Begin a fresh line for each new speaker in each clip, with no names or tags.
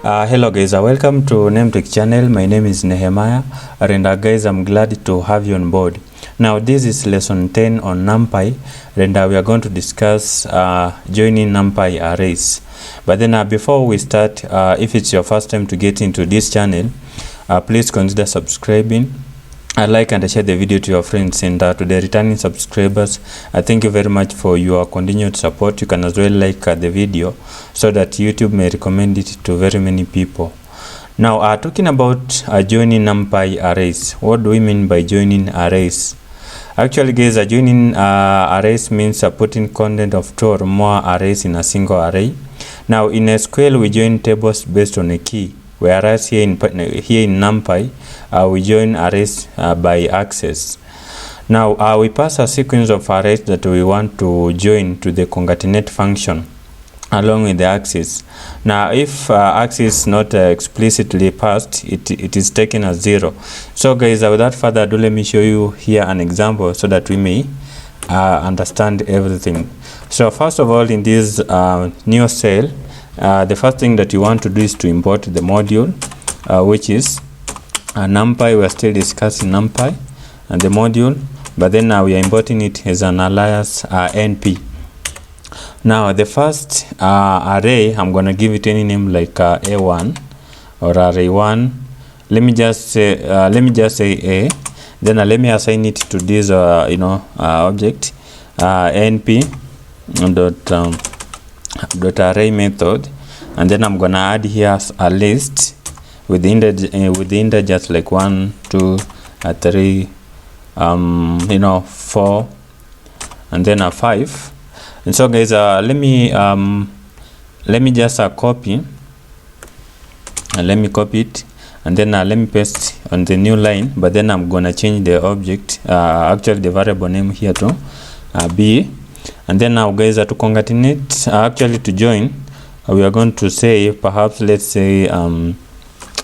Hello guys, welcome to NumPy channel. My name is Nehemiah, and guys, I'm glad to have you on board. Now this is lesson 10 on NumPy, and we are going to discuss joining NumPy arrays. But then before we start, if it's your first time to get into this channel, please consider subscribing. Like and share the video to your friends, and to the returning subscribers, thank you very much for your continued support. You can as well like the video so that YouTube may recommend it to very many people. Now talking about joining NumPy arrays. What do we mean by joining arrays? Actually guys, joining arrays means putting content of 2 or more arrays in a single array. Now in SQL we join tables based on a key, whereas here in NumPy we join arrays by access. Now we pass a sequence of arrays that we want to join to the concatenate function along with the axis. Now if axis is not explicitly passed, it is taken as 0. So guys, without further ado, let me show you here an example so that we may understand everything. So first of all, in this new cell, the first thing that you want to do is to import the module, which is NumPy. We are still discussing NumPy and the module, but then now we are importing it as an alias NP. Now the first array, I'm gonna give it any name like A1 or array1. Let me just say A. Then let me assign it to this object NP dot array method, and then I'm gonna add here a list with the integers like 1, 2, 3, 4, and then a 5. And so guys, let me just copy, and let me copy it, and then let me paste on the new line. But then I'm gonna change the object, actually the variable name here to b. And then now guys, to concatenate, actually to join, we are going to say, perhaps let's say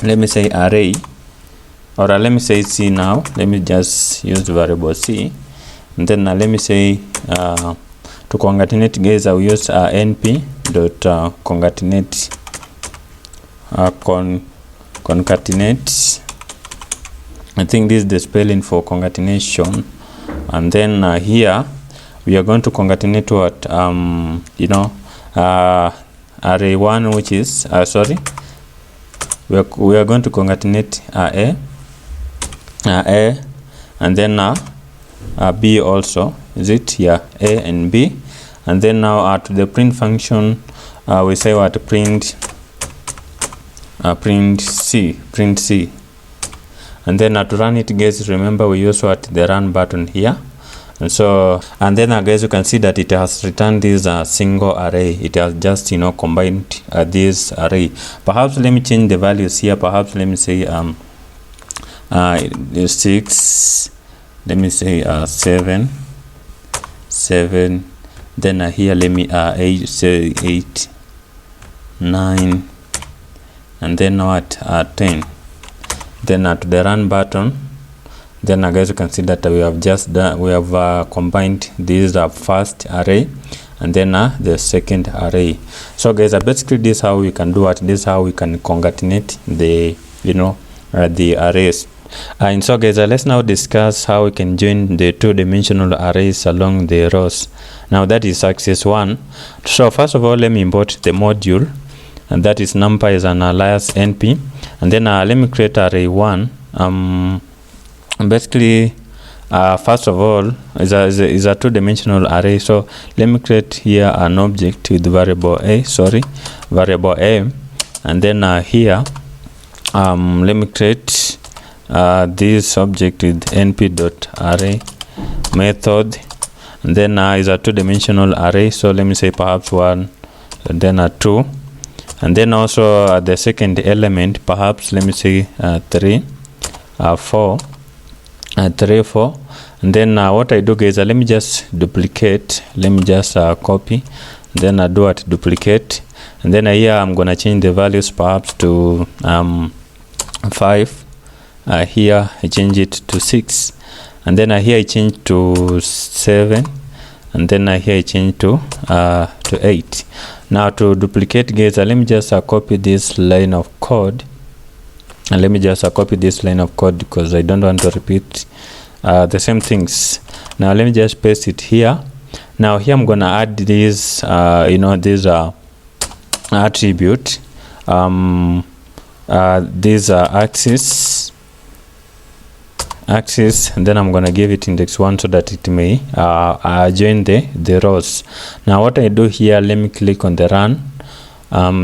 let me say array, or let me say C. Now let me just use the variable C, and then let me say to concatenate guys, I will use np dot concatenate concatenate. I think this is the spelling for concatenation. And then here we are going to concatenate what array1, which is we are going to concatenate a and then b also. Is it here? A and b. And then now to the print function, we say what? Print C. And then to run it guys, remember we use what? The run button here. And then guys, you can see that it has returned this single array. It has just combined this array. Perhaps let me change the values here. Perhaps let me say 6, let me say 7, then here let me 8, 9, and then what? 10. Then to the run button, then guys, you can see that we have just done, we have combined this first array and then the second array. So guys, basically this is how we can do it. This is how we can concatenate the the arrays. And so guys, let's now discuss how we can join the 2-dimensional arrays along the rows. Now that is axis 1. So first of all, let me import the module, and that is NumPy as an alias np, and then let me create array 1. Basically first of all is a 2-dimensional array. So let me create here an object with variable a, and then here let me create this object with np.array method, and then is a 2-dimensional array. So let me say perhaps 1, and then 2, and then also the second element, perhaps let me say 3, 4, 3, 4. And then what I do guys, let me just duplicate, let me just copy, then I do what? Duplicate, and then here I'm gonna change the values perhaps to 5. Here I change it to 6, and then here I change to 7, and then here I change to 8. Now to duplicate, guys, let me just copy this line of code, and let me just copy this line of code because I don't want to repeat the same things. Now let me just paste it here. Now here I'm gonna add this this attribute, this axis, and then I'm gonna give it index 1 so that it may join the rows. Now what I do here, let me click on the run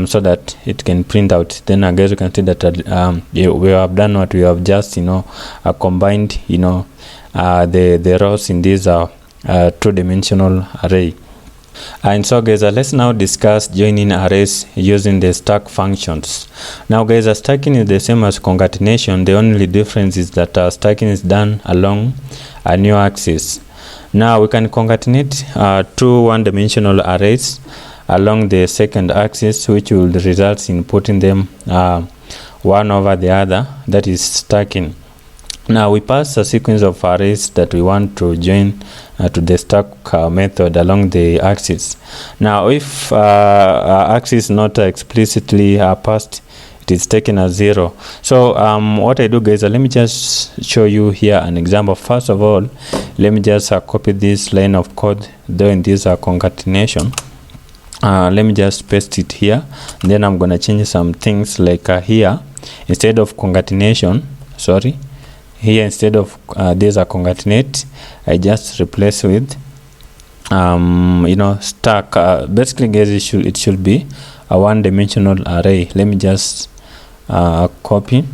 so that it can print out. Then I guess you can see that we have done what we have just combined the rows in this two-dimensional array. And so guys, let's now discuss joining arrays using the stack functions. Now guys, stacking is the same as concatenation. The only difference is that stacking is done along a new axis. Now we can concatenate two one-dimensional arrays along the second axis, which will result in putting them one over the other, that is stacking. Now we pass a sequence of arrays that we want to join to the stack method along the axis. Now if axis not explicitly passed, it is taken as 0. So what I do, guys, let me just show you here an example. First of all, let me just copy this line of code doing this concatenation. Let me just paste it here. Then I'm gonna change some things, like here instead of concatenation, here instead of this concatenate, I just replace with stack. Basically, guys, it should be a one-dimensional array. Let me just copy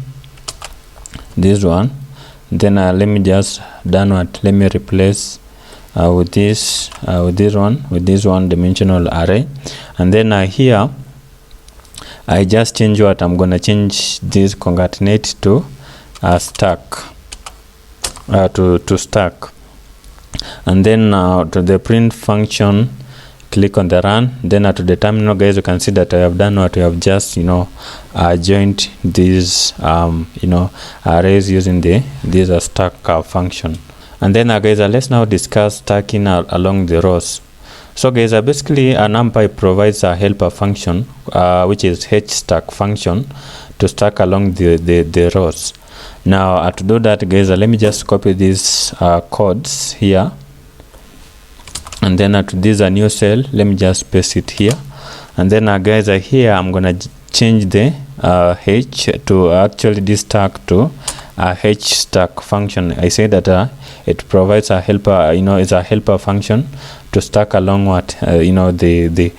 this one. Then let me just let me replace with this one-dimensional array. And then here I just change what I'm gonna change this concatenate to stack, to stack. And then to the print function, click on the run. Then to the terminal, guys, you can see that I have done what we have just joined these arrays using this stack function. And then guys, let's now discuss stacking along the rows. So guys, basically NumPy provides a helper function which is hstack function to stack along the rows. Now to do that, guys, let me just copy these codes here, and then to this new cell, let me just paste it here. And then guys, here I'm gonna change the h to actually this stack to hstack function. I say that it provides a helper, is a helper function to stack along what the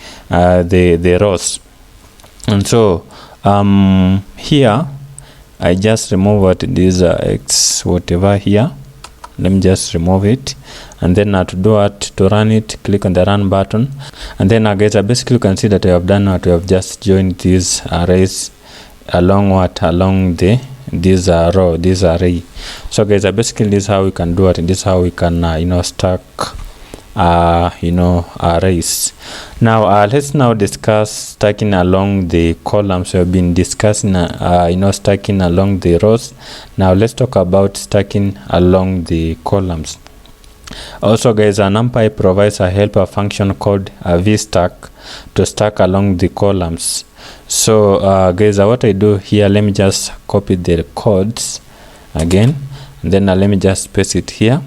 rows. And so here I just remove what this x whatever here. Let me just remove it, and then to do what, to run it, click on the run button. And then guys, basically you can see that I have done what, we have just joined these arrays along this row, this array. So guys, basically this is how we can do it, and this is how we can stack arrays. Now let's now discuss stacking along the columns. We have been discussing stacking along the rows. Now let's talk about stacking along the columns. Also guys, NumPy provides a helper function called vstack to stack along the columns. So guys, what I do here, let me just copy the codes again, and then let me just paste it here.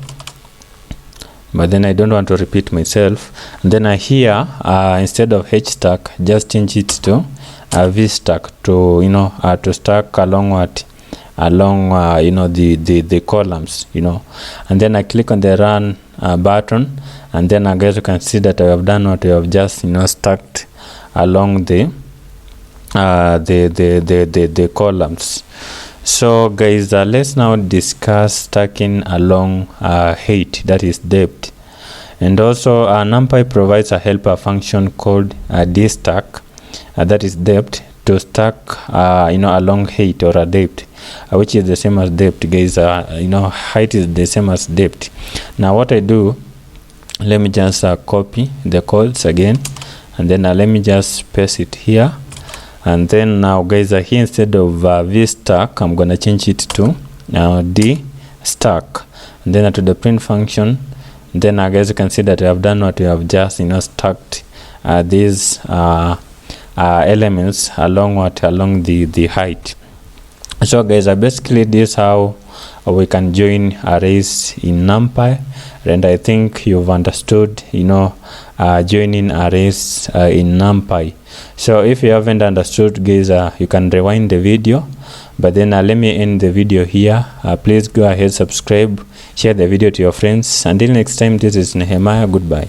But then I don't want to repeat myself. And then here instead of hstack, just change it to vstack to to stack along what, along the columns, And then I click on the run button, and then I guess you can see that I have done what I have just stacked along the columns. So guys, let's now discuss stacking along height, that is depth. And also NumPy provides a helper function called dstack, that is depth, to stack along height or a depth, which is the same as depth, guys. Height is the same as depth. Now what I do, let me just copy the codes again, and then let me just paste it here. And then now guys, here instead of vstack, I'm gonna change it to dstack, and then to the print function. Then guys, you can see that I have done what we have just stacked these elements along the height. So guys, basically this how we can join arrays in NumPy, and I think you've understood, joining arrays in NumPy. So if you haven't understood, guys, you can rewind the video, but then let me end the video here. Please go ahead, subscribe, share the video to your friends. Until next time, this is Nehemiah. Goodbye.